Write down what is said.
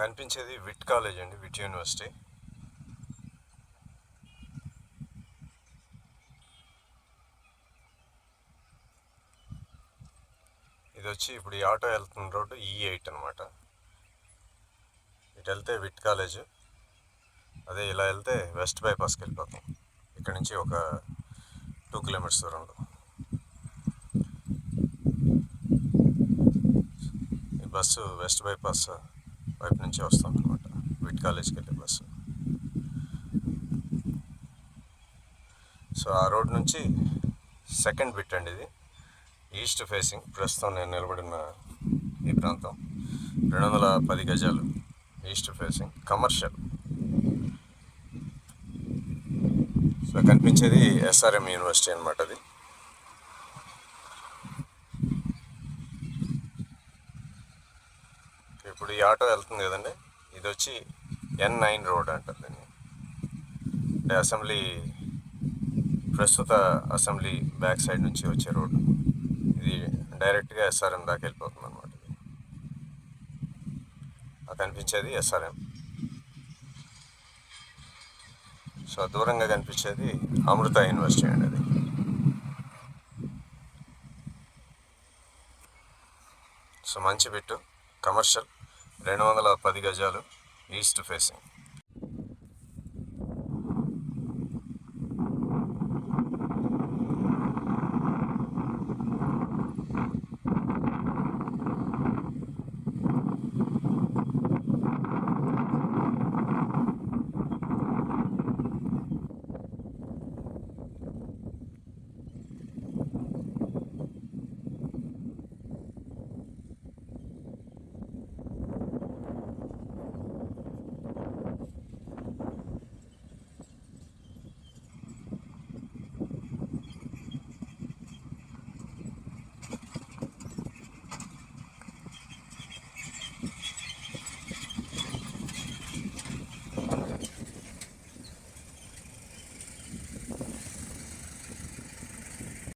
కనిపించేది విట్ కాలేజ్ అండి, విట్ యూనివర్సిటీ. ఇది వచ్చి ఇప్పుడు ఈ ఆటో వెళ్తున్న రోడ్డు E8 అనమాట. ఇటు వెళ్తే విట్ కాలేజ్, అదే ఇలా వెళ్తే వెస్ట్ బైపాస్కి వెళ్ళిపోతాం. ఇక్కడ నుంచి ఒక 2 కిలోమీటర్స్ దూరంలో. ఈ బస్సు వెస్ట్ బైపాస్ వైపు నుంచి వస్తుంది అనమాట, విట్ కాలేజ్కి వెళ్ళే బస్సు. సో ఆ రోడ్ నుంచి సెకండ్ బిట్ అండి ఇది, ఈస్ట్ ఫేసింగ్. ప్రస్తుతం నేను నిలబడిన ఈ ప్రాంతం 210 గజాలు ఈస్ట్ ఫేసింగ్, కమర్షియల్. సో కనిపించేది SRM యూనివర్సిటీ అనమాట. అది ఇప్పుడు ఈ ఆటో వెళ్తుంది కదండి, ఇది వచ్చి N9 రోడ్ అంటారు దీన్ని. అంటే అసెంబ్లీ, ప్రస్తుత అసెంబ్లీ బ్యాక్ సైడ్ నుంచి వచ్చే రోడ్డు ఇది. డైరెక్ట్గా SRM దాకా వెళ్ళిపోతుంది అనమాట. కనిపించేది SRM. సో దూరంగా కనిపించేది అమృత యూనివర్సిటీ అండి. అది సో మంచి బిట్టు, కమర్షియల్, 210 గజాలు ఈస్ట్ ఫేసింగ్.